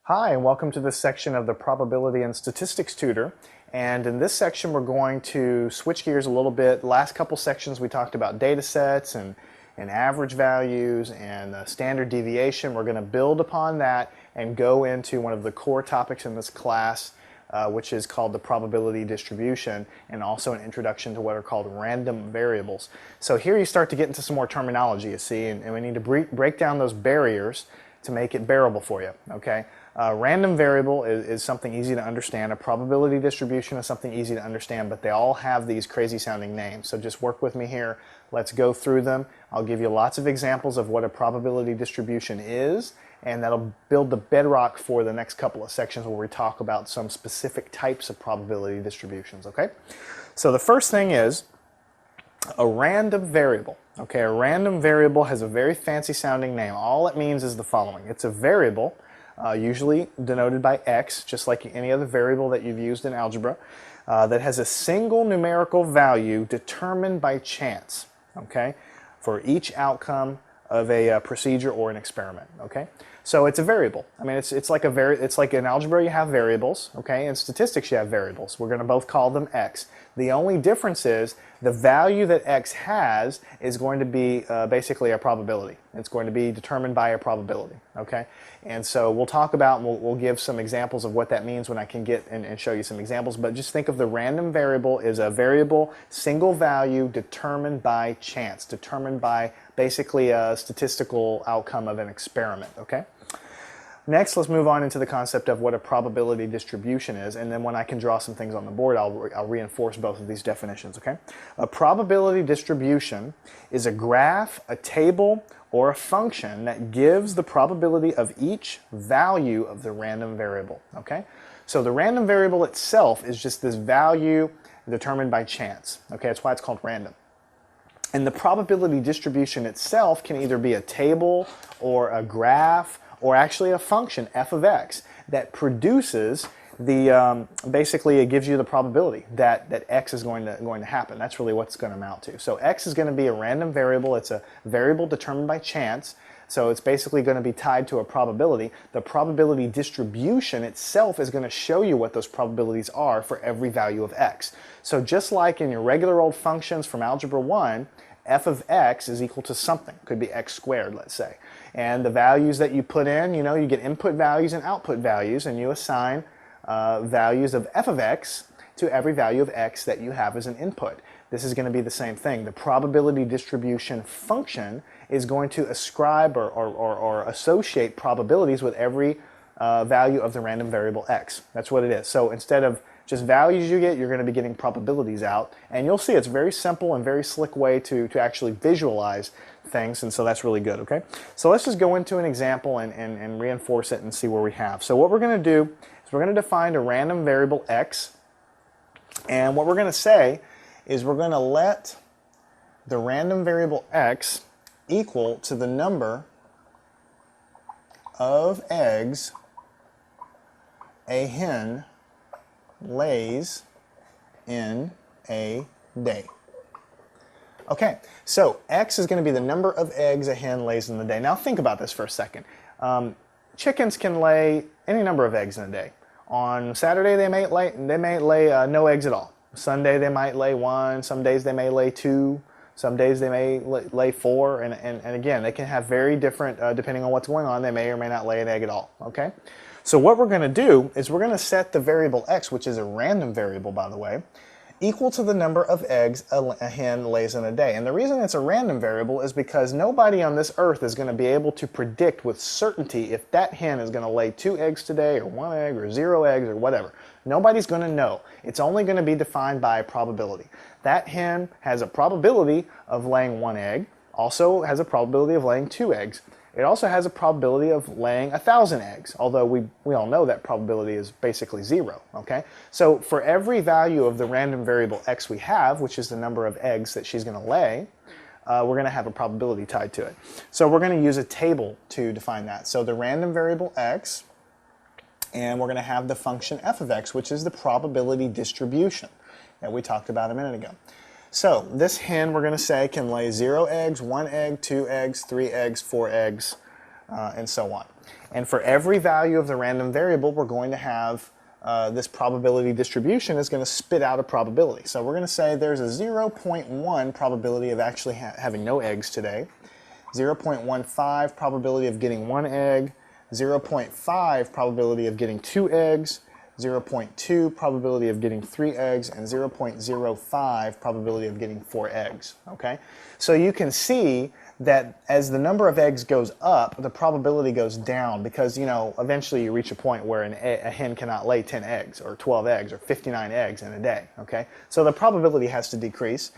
Hi, and welcome to this section of the Probability and Statistics Tutor. And in this section, we're going to switch gears a little bit. The last couple sections, we talked about data sets and average values and standard deviation. We're going to build upon that and go into one of the core topics in this class, which is called the probability distribution, and also an introduction to what are called random variables. So here you start to get into some more terminology, you see, and we need to break down those barriers to make it bearable for you, okay? Random variable is something easy to understand. A probability distribution is something easy to understand, but they all have these crazy sounding names. So just work with me here. Let's go through them. I'll give you lots of examples of what a probability distribution is, and that'll build the bedrock for the next couple of sections where we talk about some specific types of probability distributions, okay? So the first thing is a random variable. Okay, a random variable has a very fancy sounding name. All it means is the following. It's a variable, usually denoted by x, just like any other variable that you've used in algebra, that has a single numerical value determined by chance, okay, for each outcome of a procedure or an experiment, okay? So it's a variable. I mean, it's like in algebra you have variables, okay? In statistics you have variables. We're going to both call them x. The only difference is the value that x has is going to be basically a probability. It's going to be determined by a probability, okay? And so we'll talk about and we'll give some examples of what that means when I can get and show you some examples. But just think of the random variable as a variable, single value determined by chance, determined by basically a statistical outcome of an experiment, okay? Next, let's move on into the concept of what a probability distribution is, and then when I can draw some things on the board, I'll reinforce both of these definitions, okay? A probability distribution is a graph, a table, or a function that gives the probability of each value of the random variable, okay? So the random variable itself is just this value determined by chance, okay? That's why it's called random. And the probability distribution itself can either be a table or a graph or actually a function, f of x, that produces the, basically it gives you the probability that x is going to happen. That's really what it's going to amount to. So x is going to be a random variable. It's a variable determined by chance. So it's basically going to be tied to a probability. The probability distribution itself is going to show you what those probabilities are for every value of x. So just like in your regular old functions from Algebra 1, f of x is equal to something. Could be x squared, let's say. And the values that you put in, you know, you get input values and output values, and you assign values of f of x to every value of x that you have as an input. This is going to be the same thing. The probability distribution function is going to ascribe or associate probabilities with every value of the random variable x. That's what it is. So instead of just values you get, you're going to be getting probabilities out. And you'll see it's a very simple and very slick way to actually visualize things, and so that's really good, okay? So let's just go into an example and reinforce it and see where we have. So what we're going to do is we're going to define a random variable x, and what we're going to say is we're going to let the random variable x equal to the number of eggs a hen lays in a day. Okay, so x is going to be the number of eggs a hen lays in the day. Now think about this for a second. Chickens can lay any number of eggs in a day. On Saturday they may lay no eggs at all. Sunday they might lay one. Some days they may lay two. Some days they may lay four. And again, they can have very different, depending on what's going on, they may or may not lay an egg at all. Okay. So what we're going to do is we're going to set the variable x, which is a random variable, by the way, equal to the number of eggs a hen lays in a day. And the reason it's a random variable is because nobody on this earth is going to be able to predict with certainty if that hen is going to lay 2 eggs today, or 1 egg, or 0 eggs, or whatever. Nobody's going to know. It's only going to be defined by probability. That hen has a probability of laying 1 egg, also has a probability of laying 2 eggs. It also has a probability of laying 1,000 eggs, although we all know that probability is basically 0, okay? So for every value of the random variable x we have, which is the number of eggs that she's going to lay, we're going to have a probability tied to it. So we're going to use a table to define that. So the random variable x, and we're going to have the function f of x, which is the probability distribution that we talked about a minute ago. So this hen, we're going to say, can lay 0 eggs, 1 egg, 2 eggs, 3 eggs, 4 eggs, and so on. And for every value of the random variable, we're going to have this probability distribution is going to spit out a probability. So we're going to say there's a 0.1 probability of actually having no eggs today, 0.15 probability of getting 1 egg, 0.5 probability of getting 2 eggs, 0.2 probability of getting 3 eggs, and 0.05 probability of getting 4 eggs. Okay? So you can see that as the number of eggs goes up, the probability goes down because, you know, eventually you reach a point where a hen cannot lay 10 eggs or 12 eggs or 59 eggs in a day. Okay? So the probability has to decrease.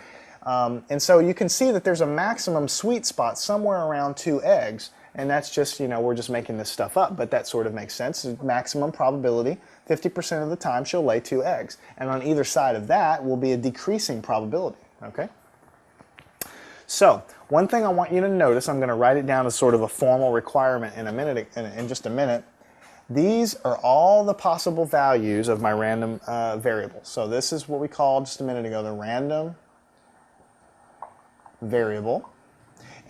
And so you can see that there's a maximum sweet spot somewhere around 2 eggs. And that's just, you know, we're just making this stuff up, but that sort of makes sense. Maximum probability, 50% of the time she'll lay 2 eggs. And on either side of that will be a decreasing probability, okay? So, one thing I want you to notice, I'm going to write it down as sort of a formal requirement in just a minute. These are all the possible values of my random variable. So this is what we called just a minute ago, the random variable.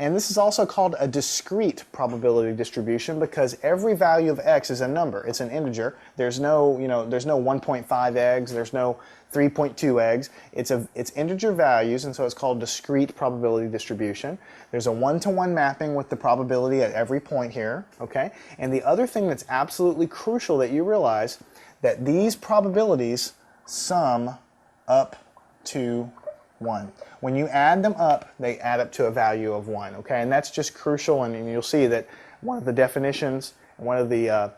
And this is also called a discrete probability distribution because every value of x is a number. It's an integer. There's no, there's no 1.5 eggs. There's no 3.2 eggs. It's integer values, and so it's called discrete probability distribution. There's a one-to-one mapping with the probability at every point here, okay? And the other thing that's absolutely crucial that you realize that these probabilities sum up to 1. When you add them up, they add up to a value of 1, okay? And that's just crucial, and you'll see that one of the definitions, one of the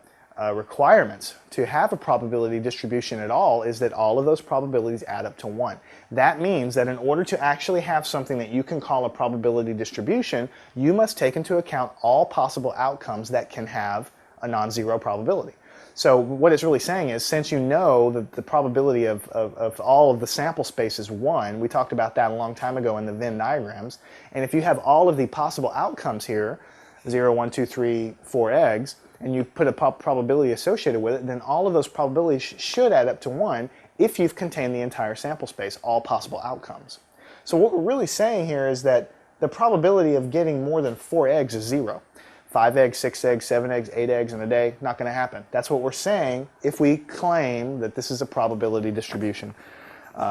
requirements to have a probability distribution at all is that all of those probabilities add up to 1. That means that in order to actually have something that you can call a probability distribution, you must take into account all possible outcomes that can have a non-zero probability. So what it's really saying is, since you know that the probability of all of the sample space is 1, we talked about that a long time ago in the Venn diagrams, and if you have all of the possible outcomes here, 0, 1, 2, 3, 4 eggs, and you put a probability associated with it, then all of those probabilities should add up to 1 if you've contained the entire sample space, all possible outcomes. So what we're really saying here is that the probability of getting more than 4 eggs is 0. 5 eggs, 6 eggs, 7 eggs, 8 eggs in a day, not going to happen. That's what we're saying if we claim that this is a probability distribution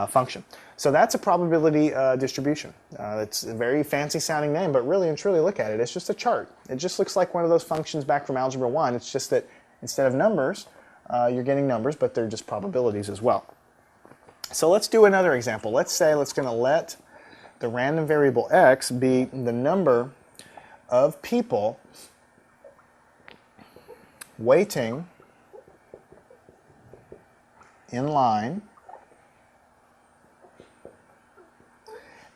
function. So that's a probability distribution. It's a very fancy sounding name, but really and truly look at it. It's just a chart. It just looks like one of those functions back from Algebra 1. It's just that instead of numbers, you're getting numbers, but they're just probabilities as well. So let's do another example. Let's say let's going to let the random variable x be the number of people waiting in line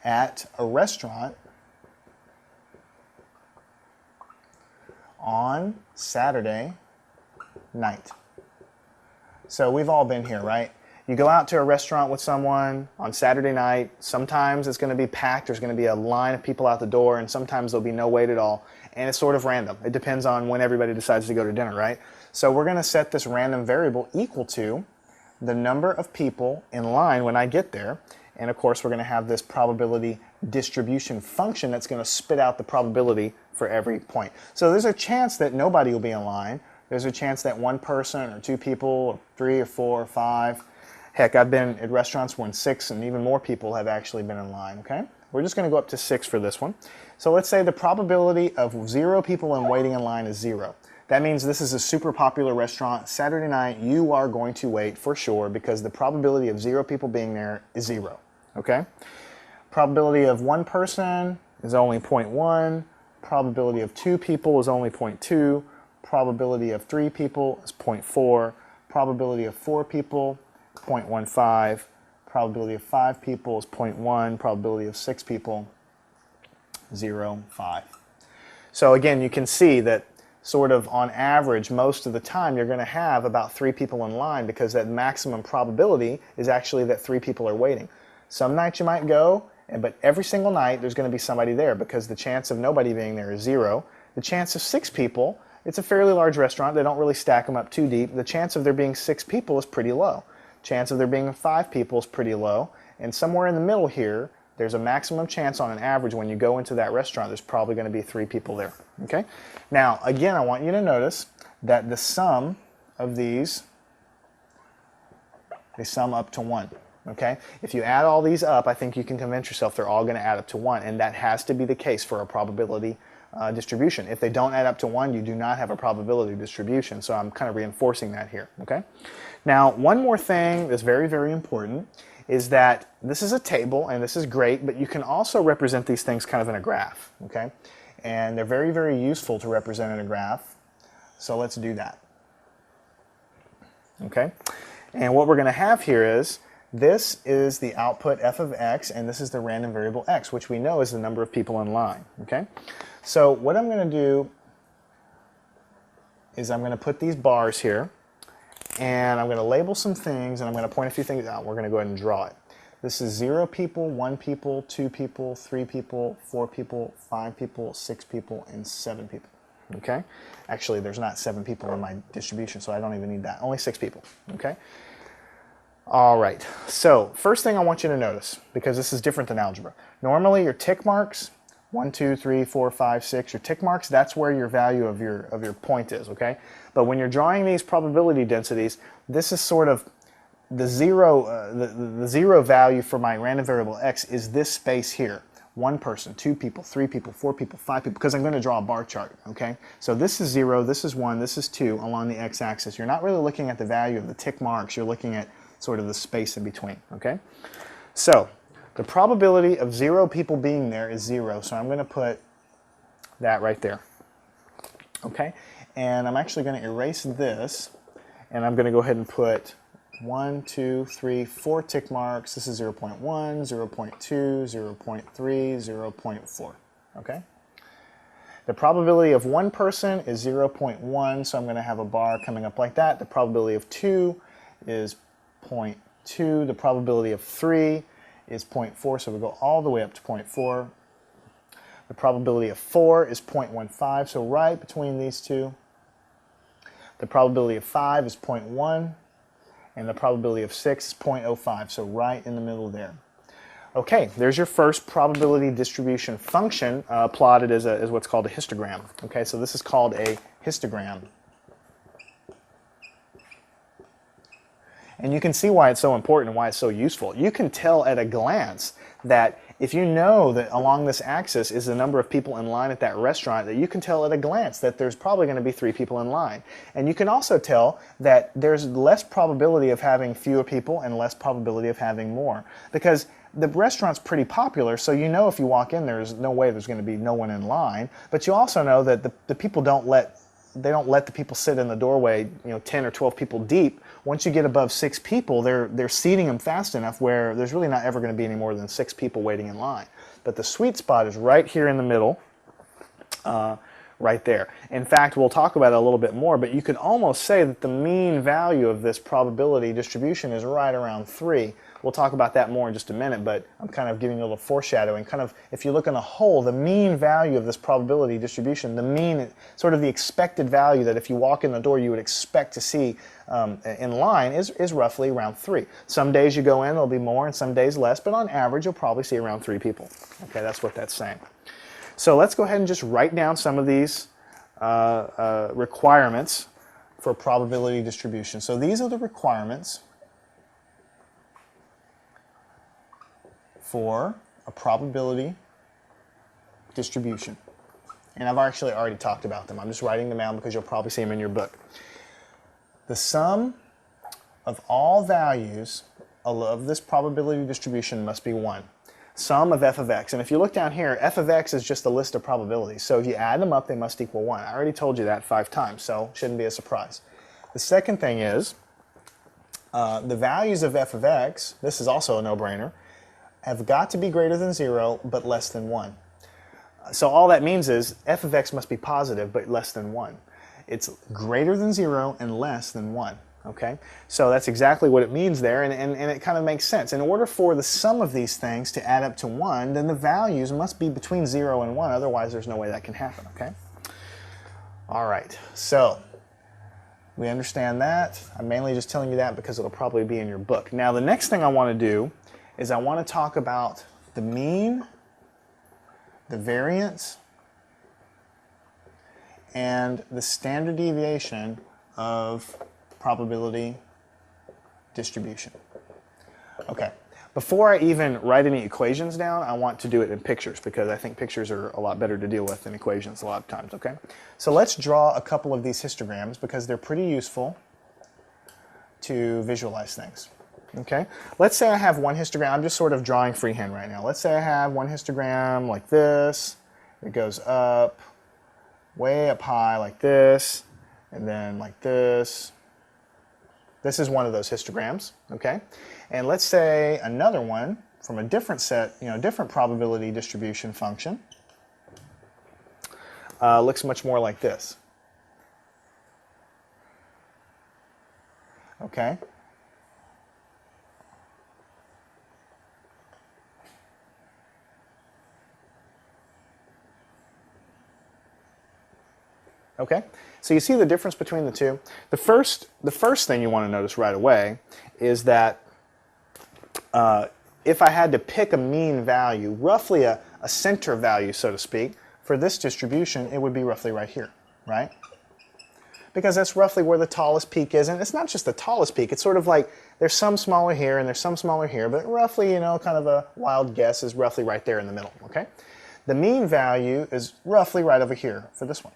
at a restaurant on Saturday night. So we've all been here, right? You go out to a restaurant with someone on Saturday night. Sometimes it's going to be packed. There's going to be a line of people out the door, and sometimes there'll be no wait at all. And it's sort of random. It depends on when everybody decides to go to dinner, right? So we're going to set this random variable equal to the number of people in line when I get there. And of course, we're going to have this probability distribution function that's going to spit out the probability for every point. So there's a chance that nobody will be in line. There's a chance that one person or 2 people or 3 or 4 or 5. Heck, I've been at restaurants when 6 and even more people have actually been in line, okay? We're just going to go up to 6 for this one. So let's say the probability of 0 people waiting in line is 0. That means this is a super popular restaurant. Saturday night, you are going to wait for sure because the probability of 0 people being there is 0, okay? Probability of 1 person is only 0.1. Probability of 2 people is only 0.2. Probability of 3 people is 0.4. Probability of 4 people, 0.15. Probability of 5 people is 0.1. Probability of 6 people, 0.5. So again, you can see that sort of on average, most of the time you're going to have about 3 people in line because that maximum probability is actually that 3 people are waiting. Some nights you might go, but every single night there's going to be somebody there because the chance of nobody being there is 0. The chance of 6 people, it's a fairly large restaurant, they don't really stack them up too deep. The chance of there being 6 people is pretty low. Chance of there being 5 people is pretty low. And somewhere in the middle here, there's a maximum chance on an average when you go into that restaurant, there's probably going to be 3 people there. Okay? Now, again, I want you to notice that the sum of these, they sum up to 1. Okay? If you add all these up, I think you can convince yourself they're all going to add up to 1, and that has to be the case for a probability distribution. If they don't add up to 1, you do not have a probability distribution, so I'm kind of reinforcing that here. Okay? Now, one more thing that's very, very important is that this is a table, and this is great, but you can also represent these things kind of in a graph. Okay? And they're very, very useful to represent in a graph, so let's do that. Okay? And what we're going to have here is, this is the output f of x, and this is the random variable x, which we know is the number of people in line. Okay? So what I'm going to do is I'm going to put these bars here, and I'm going to label some things, and I'm going to point a few things out. We're going to go ahead and draw it. This is 0 people, 1 people, 2 people, 3 people, 4 people, 5 people, 6 people, and 7 people. Okay? Actually, there's not 7 people in my distribution, so I don't even need that. Only 6 people. Okay? All right. So first thing I want you to notice, because this is different than algebra. Normally, your tick marks, 1, 2, 3, 4, 5, 6, your tick marks, that's where your value of your point is. Okay? But when you're drawing these probability densities, this is sort of the zero value for my random variable x is this space here. 1 person, 2 people, 3 people, 4 people, 5 people, because I'm going to draw a bar chart, okay? So this is 0, this is 1, this is 2 along the x-axis. You're not really looking at the value of the tick marks, you're looking at sort of the space in between, okay? So the probability of 0 people being there is 0, so I'm going to put that right there, okay? And I'm actually going to erase this, and I'm going to go ahead and put 1, 2, 3, 4 tick marks. This is 0.1, 0.2, 0.3, 0.4. Okay? The probability of 1 person is 0.1, so I'm going to have a bar coming up like that. The probability of 2 is 0.2. The probability of 3 is 0.4, so we go all the way up to 0.4. The probability of 4 is 0.15, so right between these two. The probability of 5 is 0.1. And the probability of 6 is 0.05, so right in the middle there. Okay, there's your first probability distribution function plotted as what's called a histogram. Okay, so this is called a histogram. And you can see why it's so important and why it's so useful. You can tell at a glance that if you know that along this axis is the number of people in line at that restaurant, that you can tell at a glance that there's probably going to be 3 people in line. And you can also tell that there's less probability of having fewer people and less probability of having more. Because the restaurant's pretty popular, so you know if you walk in there's no way there's going to be no one in line. But you also know that the people don't let the people sit in the doorway, 10 or 12 people deep. Once you get above 6 people, they're seating them fast enough where there's really not ever going to be any more than 6 people waiting in line. But the sweet spot is right here in the middle, right there. In fact, we'll talk about it a little bit more, but you could almost say that the mean value of this probability distribution is right around 3. We'll talk about that more in just a minute, but I'm kind of giving you a little foreshadowing. Kind of, if you look on the whole, the mean value of this probability distribution, the mean, sort of the expected value that if you walk in the door you would expect to see in line is roughly around 3. Some days you go in, there'll be more, and some days less, but on average you'll probably see around 3 people. Okay, that's what that's saying. So let's go ahead and just write down some of these requirements for probability distribution. So these are the requirements for a probability distribution. And I've actually already talked about them. I'm just writing them down because you'll probably see them in your book. The sum of all values of this probability distribution must be 1. Sum of f of x. And if you look down here, f of x is just a list of probabilities. So if you add them up, they must equal 1. I already told you that 5 times, so it shouldn't be a surprise. The second thing is the values of f of x, this is also a no-brainer, have got to be greater than 0 but less than 1. So all that means is f of x must be positive but less than 1. It's greater than 0 and less than 1. Okay? So that's exactly what it means there, and it kind of makes sense. In order for the sum of these things to add up to 1, then the values must be between 0 and 1, otherwise there's no way that can happen. Okay? All right, so we understand that. I'm mainly just telling you that because it'll probably be in your book. Now the next thing I want to do is I want to talk about the mean, the variance, and the standard deviation of probability distribution. Okay, before I even write any equations down, I want to do it in pictures because I think pictures are a lot better to deal with than equations a lot of times, okay? So let's draw a couple of these histograms because they're pretty useful to visualize things, okay? Let's say I have one histogram. I'm just sort of drawing freehand right now. Let's say I have one histogram like this. It goes up, way up high like this, and then like this. This is one of those histograms, okay? And let's say another one from a different set, different probability distribution function looks much more like this, okay? Okay, so you see the difference between the two. The first thing you want to notice right away is that if I had to pick a mean value, roughly a center value, so to speak, for this distribution, it would be roughly right here, right? Because that's roughly where the tallest peak is, and it's not just the tallest peak. It's sort of like there's some smaller here and there's some smaller here, but roughly, kind of a wild guess is roughly right there in the middle, okay? The mean value is roughly right over here for this one.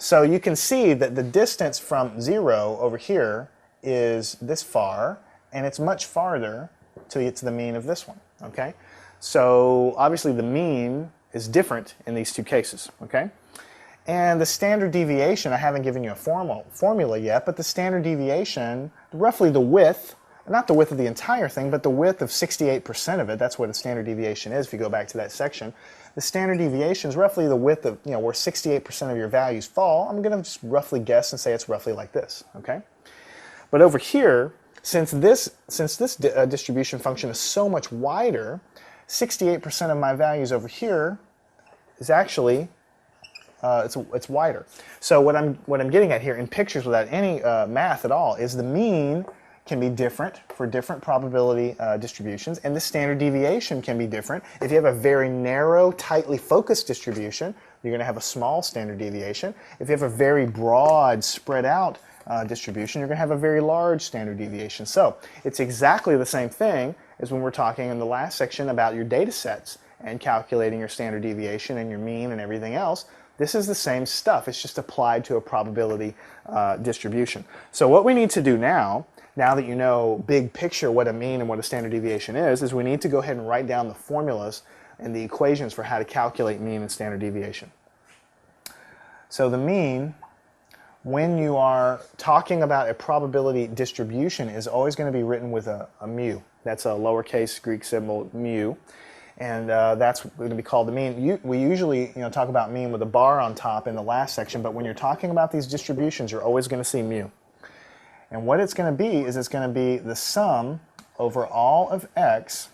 So you can see that the distance from 0 over here is this far, and it's much farther to get to the mean of this one, okay? So obviously the mean is different in these two cases, okay? And the standard deviation, I haven't given you a formula yet, but the standard deviation, roughly the width, not the width of the entire thing, but the width of 68% of it, that's what a standard deviation is if you go back to that section. The standard deviation is roughly the width of, where 68% of your values fall. I'm going to just roughly guess and say it's roughly like this, okay? But over here, since this distribution function is so much wider, 68% of my values over here is actually it's wider. So what I'm getting at here in pictures without any math at all is the mean can be different for different probability distributions, and the standard deviation can be different. If you have a very narrow, tightly focused distribution, you're going to have a small standard deviation. If you have a very broad, spread out distribution, you're going to have a very large standard deviation. So it's exactly the same thing as when we're talking in the last section about your data sets and calculating your standard deviation and your mean and everything else. This is the same stuff. It's just applied to a probability distribution. So what we need to do now that you know big picture what a mean and what a standard deviation is we need to go ahead and write down the formulas and the equations for how to calculate mean and standard deviation. So the mean, when you are talking about a probability distribution, is always going to be written with a mu. That's a lowercase Greek symbol mu, and that's going to be called the mean. We usually talk about mean with a bar on top in the last section, but when you're talking about these distributions, you're always going to see mu. And what it's going to be is it's going to be the sum over all of x,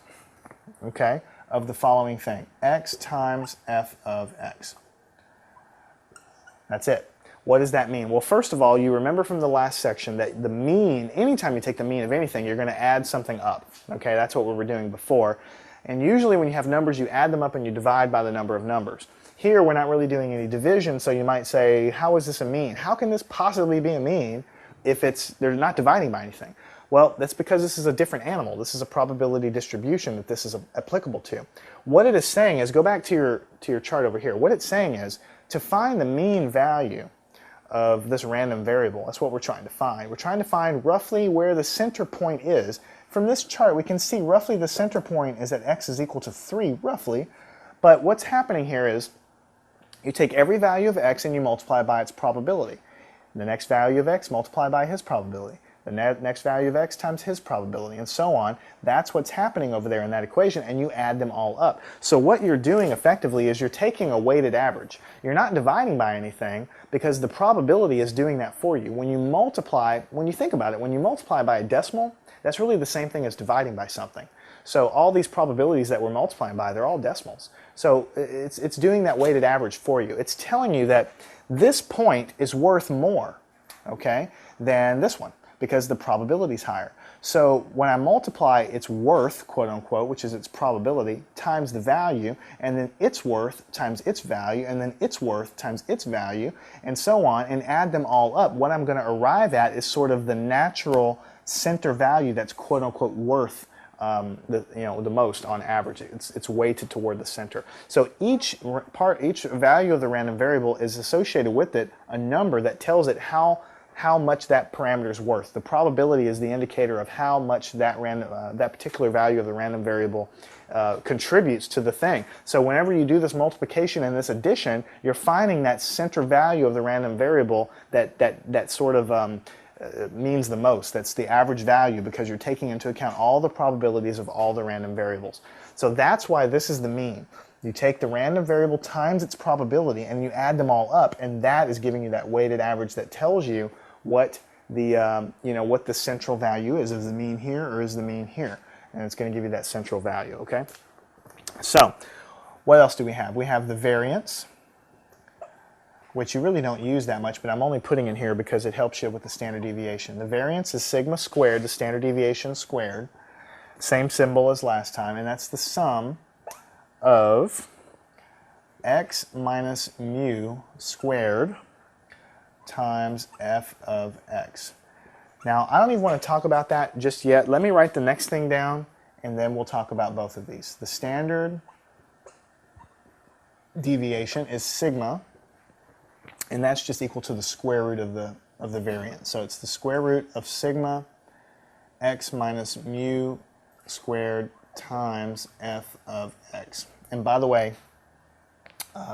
okay, of the following thing, x times f of x. That's it. What does that mean? Well, first of all, you remember from the last section that the mean, anytime you take the mean of anything, you're going to add something up. Okay, that's what we were doing before. And usually when you have numbers, you add them up and you divide by the number of numbers. Here, we're not really doing any division, so you might say, how is this a mean? How can this possibly be a mean if they're not dividing by anything? Well, that's because this is a different animal. This is a probability distribution that this is applicable to. What it is saying is, go back to your chart over here. What it's saying is, to find the mean value of this random variable, that's what we're trying to find. We're trying to find roughly where the center point is. From this chart, we can see roughly the center point is at x is equal to 3, roughly. But what's happening here is, you take every value of x and you multiply by its probability. The next value of x, multiply by his probability. The next value of x times his probability, and so on. That's what's happening over there in that equation, and you add them all up. So what you're doing effectively is you're taking a weighted average. You're not dividing by anything because the probability is doing that for you. When you multiply, when you think about it, when you multiply by a decimal, that's really the same thing as dividing by something. So all these probabilities that we're multiplying by, they're all decimals. So it's doing that weighted average for you. It's telling you that this point is worth more, okay, than this one. because the probability is higher. So when I multiply its worth, quote unquote, which is its probability, times the value, and then its worth times its value, and then its worth times its value, and so on, and add them all up, what I'm going to arrive at is sort of the natural center value that's quote unquote worth the most on average. It's weighted toward the center. So each value of the random variable is associated with it a number that tells it how much that parameter is worth. The probability is the indicator of how much that particular value of the random variable contributes to the thing. So whenever you do this multiplication and this addition, you're finding that center value of the random variable that sort of means the most. That's the average value, because you're taking into account all the probabilities of all the random variables. So that's why this is the mean. You take the random variable times its probability and you add them all up, and that is giving you that weighted average that tells you what the what the central value is. Is the mean here or is the mean here? And it's going to give you that central value. Okay. So what else do we have? We have the variance, which you really don't use that much, but I'm only putting in here because it helps you with the standard deviation. The variance is sigma squared, the standard deviation squared, same symbol as last time, and that's the sum of x minus mu squared times f of x. Now, I don't even want to talk about that just yet. Let me write the next thing down, and then we'll talk about both of these. The standard deviation is sigma, and that's just equal to the square root of the variance. So it's the square root of sigma x minus mu squared times f of x. And by the way,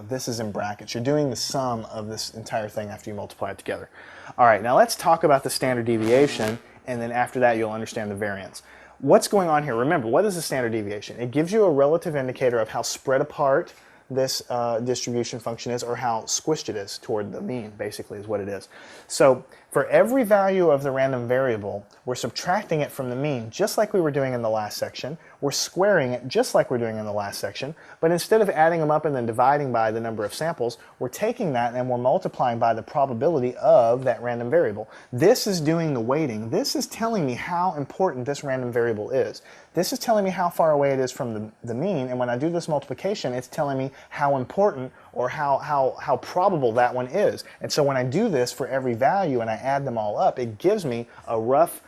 this is in brackets. You're doing the sum of this entire thing after you multiply it together. All right, now let's talk about the standard deviation, and then after that you'll understand the variance. What's going on here? Remember, what is the standard deviation? It gives you a relative indicator of how spread apart this distribution function is, or how squished it is toward the mean, basically, is what it is. So for every value of the random variable, we're subtracting it from the mean, just like we were doing in the last section. We're squaring it, just like we're doing in the last section, but instead of adding them up and then dividing by the number of samples, we're taking that and we're multiplying by the probability of that random variable. This is doing the weighting. This is telling me how important this random variable is. This is telling me how far away it is from the mean, and when I do this multiplication, it's telling me how important or how probable that one is. And so when I do this for every value and I add them all up, it gives me a rough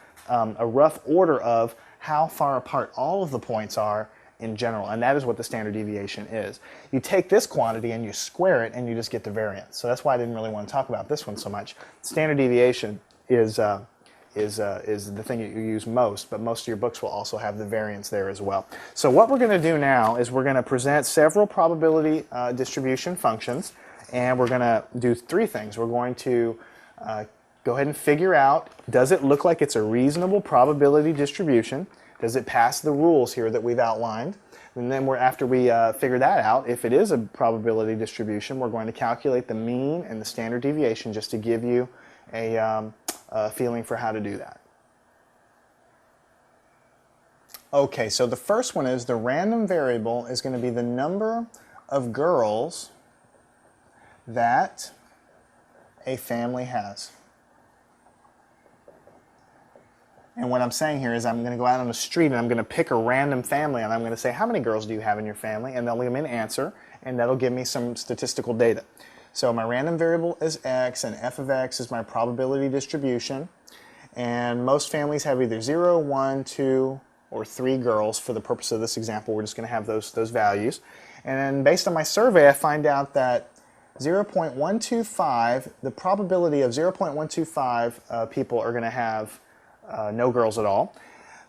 order of how far apart all of the points are in general, and that is what the standard deviation is. You take this quantity and you square it and you just get the variance. So that's why I didn't really want to talk about this one so much. Standard deviation is the thing that you use most, but most of your books will also have the variance there as well. So what we're going to do now is we're going to present several probability distribution functions, and we're going to do three things. We're going to go ahead and figure out, does it look like it's a reasonable probability distribution? Does it pass the rules here that we've outlined? And then after we figure that out, if it is a probability distribution, we're going to calculate the mean and the standard deviation just to give you a feeling for how to do that. Okay, so the first one is the random variable is going to be the number of girls that a family has. And what I'm saying here is I'm going to go out on the street and I'm going to pick a random family and I'm going to say, how many girls do you have in your family? And they'll give me an answer, and that'll give me some statistical data. So my random variable is x, and f of x is my probability distribution. And most families have either 0, 1, 2, or 3 girls. For the purpose of this example, we're just going to have those values. And then based on my survey, I find out that 0.125, the probability of 0.125 people are going to have no girls at all.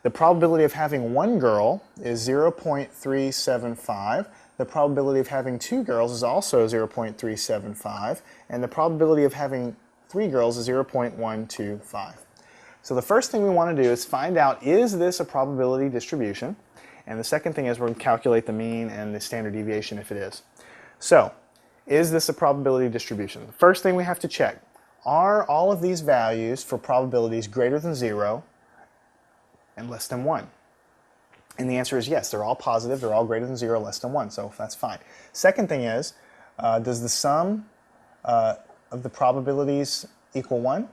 The probability of having 1 girl is 0.375. The probability of having 2 girls is also 0.375. And the probability of having 3 girls is 0.125. So the first thing we want to do is find out, is this a probability distribution? And the second thing is we're going to calculate the mean and the standard deviation if it is. So, is this a probability distribution? The first thing we have to check, are all of these values for probabilities greater than 0 and less than 1? And the answer is yes, they're all positive, they're all greater than 0, less than 1, so that's fine. Second thing is, does the sum of the probabilities equal 1?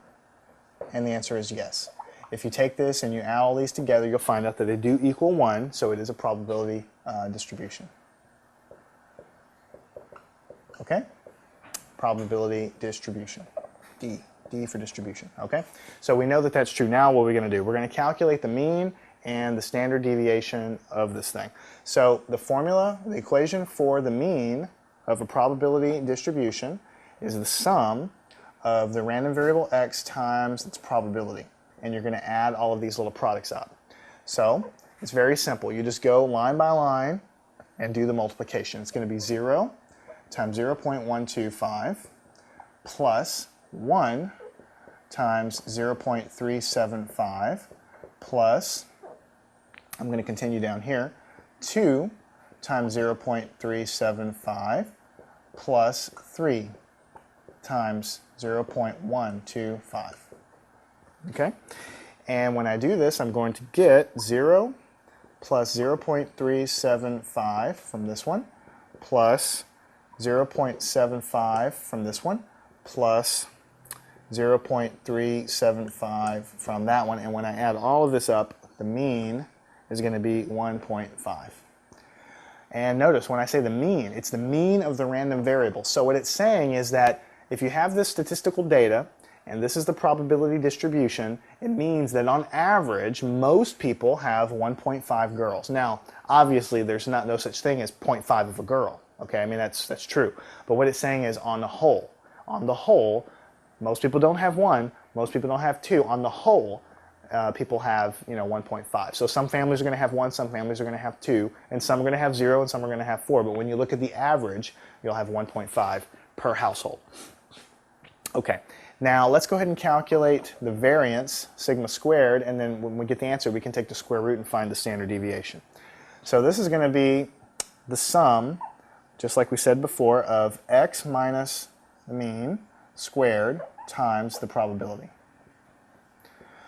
And the answer is yes. if you take this and you add all these together, you'll find out that they do equal 1, so it is a probability distribution. Okay? Probability distribution. D for distribution. Okay? So we know that that's true. Now what are we going to do? We're going to calculate the mean and the standard deviation of this thing. So the formula, the equation for the mean of a probability distribution is the sum of the random variable x times its probability. And you're going to add all of these little products up. So it's very simple. You just go line by line and do the multiplication. It's going to be 0 times 0.125 plus 1 times 0.375 plus, I'm going to continue down here, 2 times 0.375 plus 3 times 0.125. Okay? And when I do this, I'm going to get 0 plus 0.375 from this one, plus 0.75 from this one, plus 0.375 from that one. And when I add all of this up, the mean is going to be 1.5. And notice when I say the mean, it's the mean of the random variable. So what it's saying is that if you have this statistical data, and this is the probability distribution, it means that on average, most people have 1.5 girls. Now, obviously, there's no such thing as 0.5 of a girl. Okay, I mean, that's true. But what it's saying is on the whole, most people don't have 1, most people don't have 2. On the whole, people have, 1.5. So some families are going to have 1, some families are going to have 2, and some are going to have 0, and some are going to have 4. But when you look at the average, you'll have 1.5 per household. Okay, now let's go ahead and calculate the variance, sigma squared, and then when we get the answer, we can take the square root and find the standard deviation. So this is going to be the sum, just like we said before, of x minus the mean squared times the probability.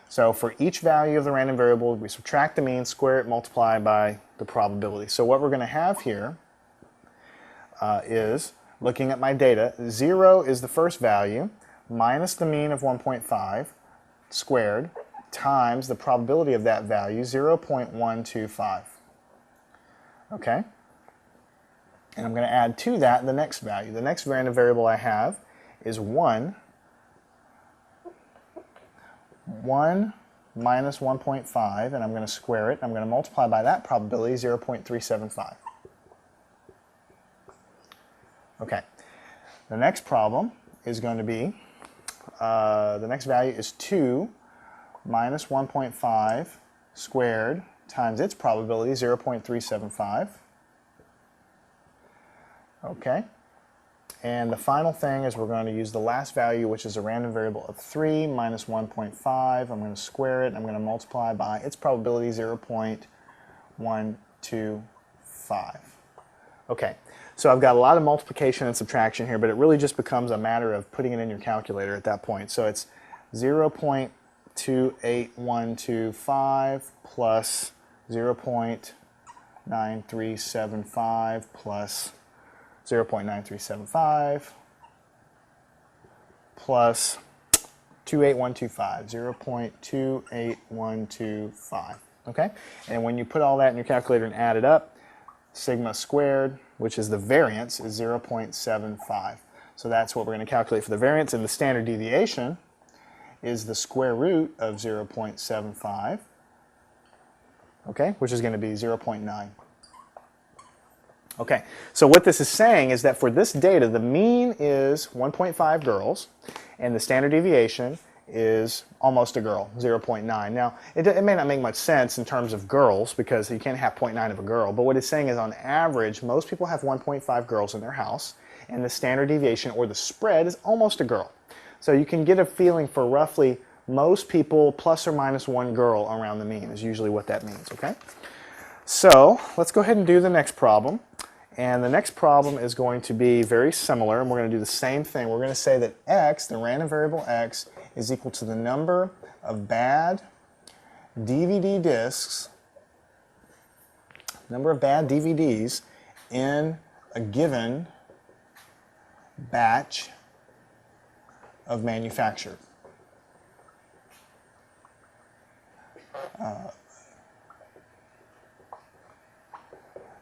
So for each value of the random variable, we subtract the mean, square it, multiply by the probability. So what we're going to have here is, looking at my data, 0 is the first value, minus the mean of 1.5 squared times the probability of that value, 0.125. Okay? And I'm going to add to that the next value. The next random variable I have is 1 minus 1.5, and I'm going to square it. I'm going to multiply by that probability, 0.375. Okay. The next problem is going to be, the next value is 2 minus 1.5 squared times its probability, 0.375. Okay. And the final thing is we're going to use the last value, which is a random variable of 3 minus 1.5. I'm going to square it, and I'm going to multiply by its probability, 0.125. Okay, so I've got a lot of multiplication and subtraction here, but it really just becomes a matter of putting it in your calculator at that point. So it's 0.28125 plus 0.9375 plus 0.9375 plus 28125, 0.28125. Okay? And when you put all that in your calculator and add it up, sigma squared, which is the variance, is 0.75. So that's what we're going to calculate for the variance, and the standard deviation is the square root of 0.75, okay, which is going to be 0.9. Okay, so what this is saying is that for this data, the mean is 1.5 girls, and the standard deviation is almost a girl, 0.9. Now, it may not make much sense in terms of girls, because you can't have 0.9 of a girl, but what it's saying is on average, most people have 1.5 girls in their house, and the standard deviation, or the spread, is almost a girl. So you can get a feeling for roughly most people plus or minus 1 girl around the mean is usually what that means, okay? So let's go ahead and do the next problem. And the next problem is going to be very similar, and we're going to do the same thing. We're going to say that x, the random variable x, is equal to the number of bad DVD discs, number of bad DVDs in a given batch of manufacture.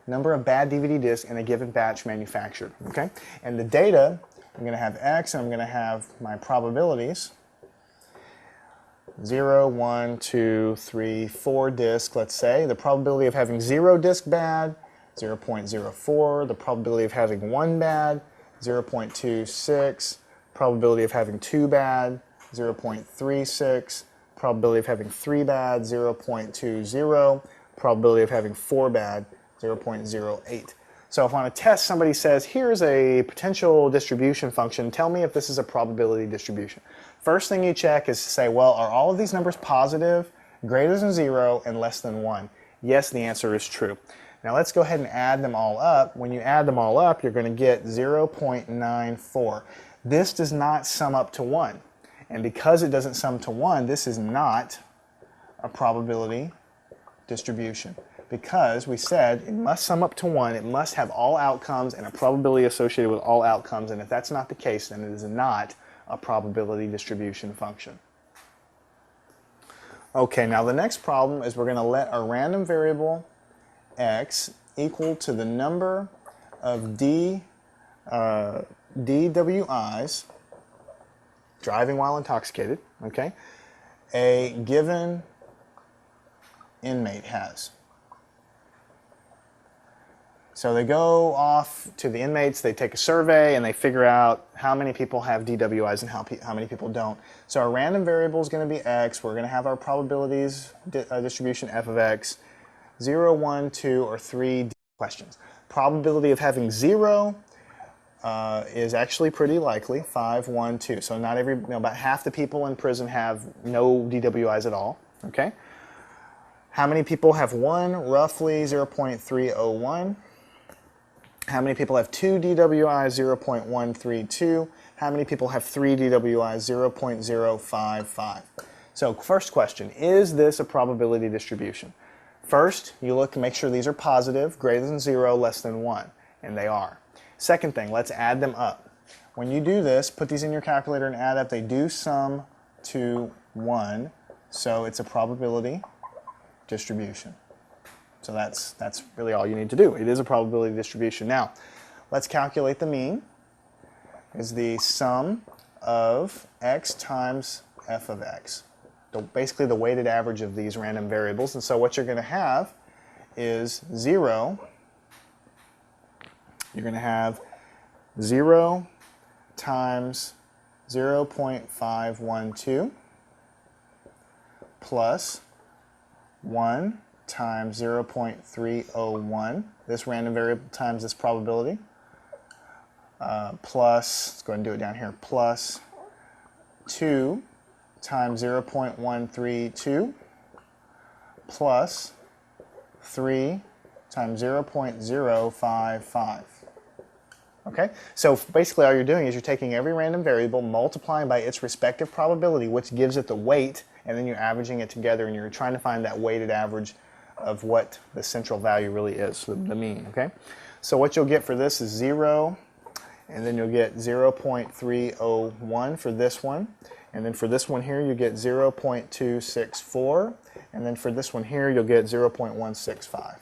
number of bad DVD discs in a given batch manufactured. Okay, and the data, I'm going to have X, and I'm going to have my probabilities. 0, 1, 2, 3, 4 disc, let's say. The probability of having 0 disc bad, 0.04. The probability of having 1 bad, 0.26. Probability of having 2 bad, 0.36. Probability of having 3 bad, 0.20. Probability of having 4 bad, 0.08. So if on a test somebody says, here's a potential distribution function, tell me if this is a probability distribution. First thing you check is to say, well, are all of these numbers positive, greater than 0, and less than 1? Yes, the answer is true. Now let's go ahead and add them all up. When you add them all up, you're going to get 0.94. This does not sum up to 1. And because it doesn't sum to 1, this is not a probability distribution. Because we said it must sum up to 1, it must have all outcomes and a probability associated with all outcomes, and if that's not the case, then it is not a probability distribution function. Okay, now the next problem is we're going to let our random variable x equal to the number of DWIs, driving while intoxicated, okay, a given inmate has. So they go off to the inmates, they take a survey, and they figure out how many people have DWIs and how many people don't. So our random variable is going to be x. We're going to have our probabilities distribution f of x, 0, 1, 2, or 3 questions. Probability of having 0 is actually pretty likely, 5, 1, 2. So not every, about half the people in prison have no DWIs at all. Okay. How many people have 1? Roughly 0.301. How many people have 2 DWIs? 0.132. How many people have 3 DWIs? 0.055. So first question, is this a probability distribution? First, you look and make sure these are positive, greater than 0, less than 1, and they are. Second thing, let's add them up. When you do this, put these in your calculator and add up, they do sum to 1, so it's a probability distribution. So that's really all you need to do. It is a probability distribution. Now, let's calculate the mean. Is the sum of x times f of x. Basically the weighted average of these random variables. And so what you're going to have is 0. You're going to have 0 times 0.512 plus 1 times 0.301, this random variable times this probability, plus, let's go ahead and do it down here, plus 2 times 0.132 plus 3 times 0.055. Okay, so basically all you're doing is you're taking every random variable, multiplying by its respective probability, which gives it the weight, and then you're averaging it together, and you're trying to find that weighted average of what the central value really is, the mean. Okay, so what you'll get for this is 0, and then you'll get 0.301 for this one, and then for this one here you get 0.264, and then for this one here you'll get 0.165.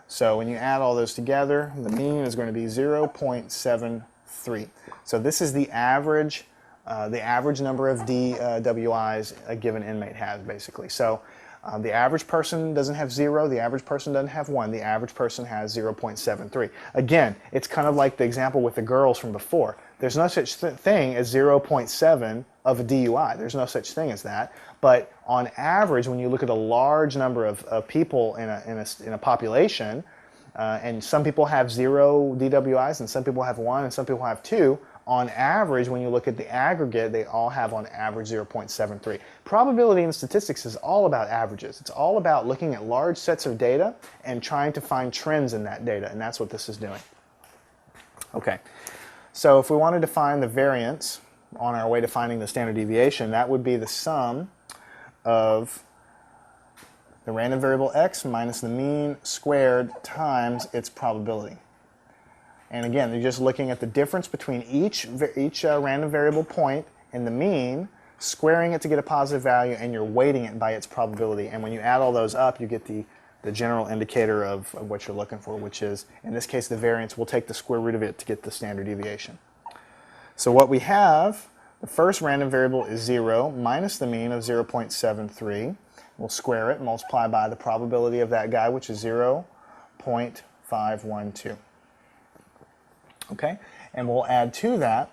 So when you add all those together, the mean is going to be 0.73. So this is the average number of DWIs a given inmate has, basically. So the average person doesn't have 0, the average person doesn't have 1, the average person has 0.73. Again, it's kind of like the example with the girls from before. There's no such thing as 0.7 of a DUI. There's no such thing as that. But on average, when you look at a large number of people in a population, and some people have 0 DWIs, and some people have 1, and some people have 2, on average, when you look at the aggregate, they all have on average 0.73. Probability in statistics is all about averages. It's all about looking at large sets of data and trying to find trends in that data, and that's what this is doing. Okay, so if we wanted to find the variance on our way to finding the standard deviation, that would be the sum of the random variable x minus the mean squared times its probability. And again, you're just looking at the difference between each random variable point and the mean squaring it to get a positive value, and you're weighting it by its probability. And when you add all those up, you get the general indicator of what you're looking for, which is, in this case, the variance. We'll take the square root of it to get the standard deviation. So what we have, the first random variable is 0 minus the mean of 0.73. We'll square it, multiply by the probability of that guy, which is 0.512. Okay, and we'll add to that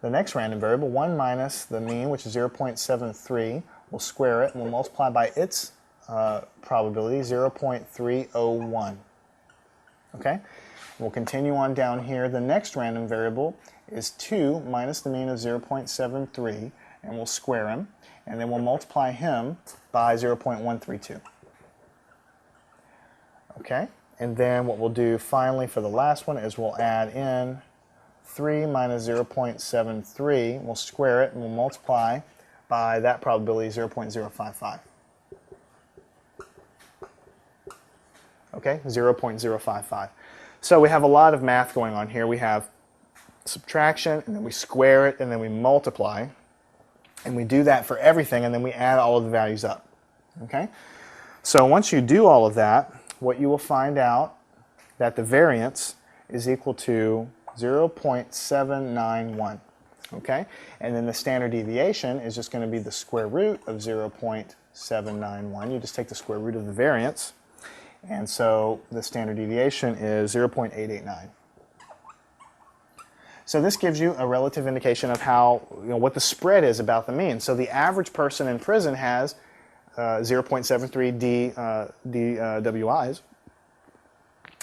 the next random variable, 1 minus the mean, which is 0.73. We'll square it, and we'll multiply by its probability, 0.301. Okay, we'll continue on down here. The next random variable is 2 minus the mean of 0.73, and we'll square him, and then we'll multiply him by 0.132. Okay, and then what we'll do finally for the last one is we'll add in 3 minus 0.73, we'll square it, and we'll multiply by that probability, 0.055. Okay, 0.055. So we have a lot of math going on here. We have subtraction, and then we square it, and then we multiply. And we do that for everything, and then we add all of the values up. Okay? So once you do all of that, what you will find out that the variance is equal to 0.791. Okay? And then the standard deviation is just going to be the square root of 0.791. You just take the square root of the variance. And so the standard deviation is 0.889. So this gives you a relative indication of how, what the spread is about the mean. So the average person in prison has 0.73 DWIs,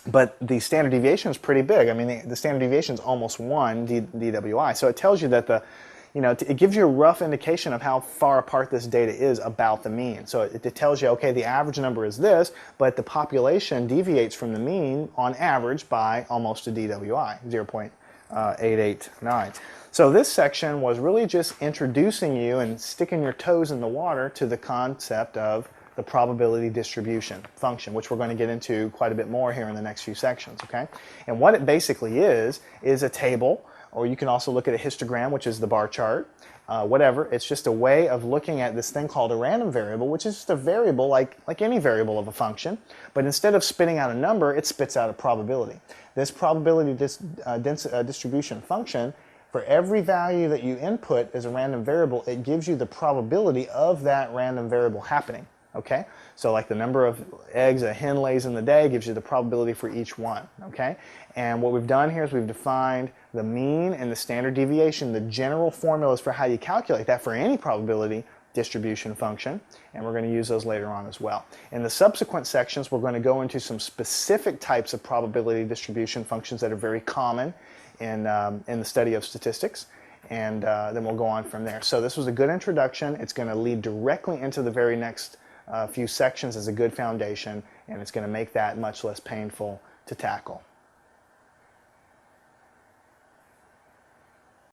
but the standard deviation is pretty big. I mean, the standard deviation is almost 1 DWI. So it tells you that it gives you a rough indication of how far apart this data is about the mean. So it tells you, okay, the average number is this, but the population deviates from the mean on average by almost a DWI, 0.889. So this section was really just introducing you and sticking your toes in the water to the concept of the probability distribution function, which we're going to get into quite a bit more here in the next few sections, okay? And what it basically is a table, or you can also look at a histogram, which is the bar chart, whatever. It's just a way of looking at this thing called a random variable, which is just a variable like any variable of a function, but instead of spitting out a number, it spits out a probability. This probability distribution function, for every value that you input as a random variable, it gives you the probability of that random variable happening. Okay, so like the number of eggs a hen lays in the day gives you the probability for each one. Okay, and what we've done here is we've defined the mean and the standard deviation, the general formulas for how you calculate that for any probability distribution function, and we're going to use those later on as well. In the subsequent sections, we're going to go into some specific types of probability distribution functions that are very common in the study of statistics. And then we'll go on from there. So this was a good introduction. It's going to lead directly into the very next few sections as a good foundation, and it's going to make that much less painful to tackle.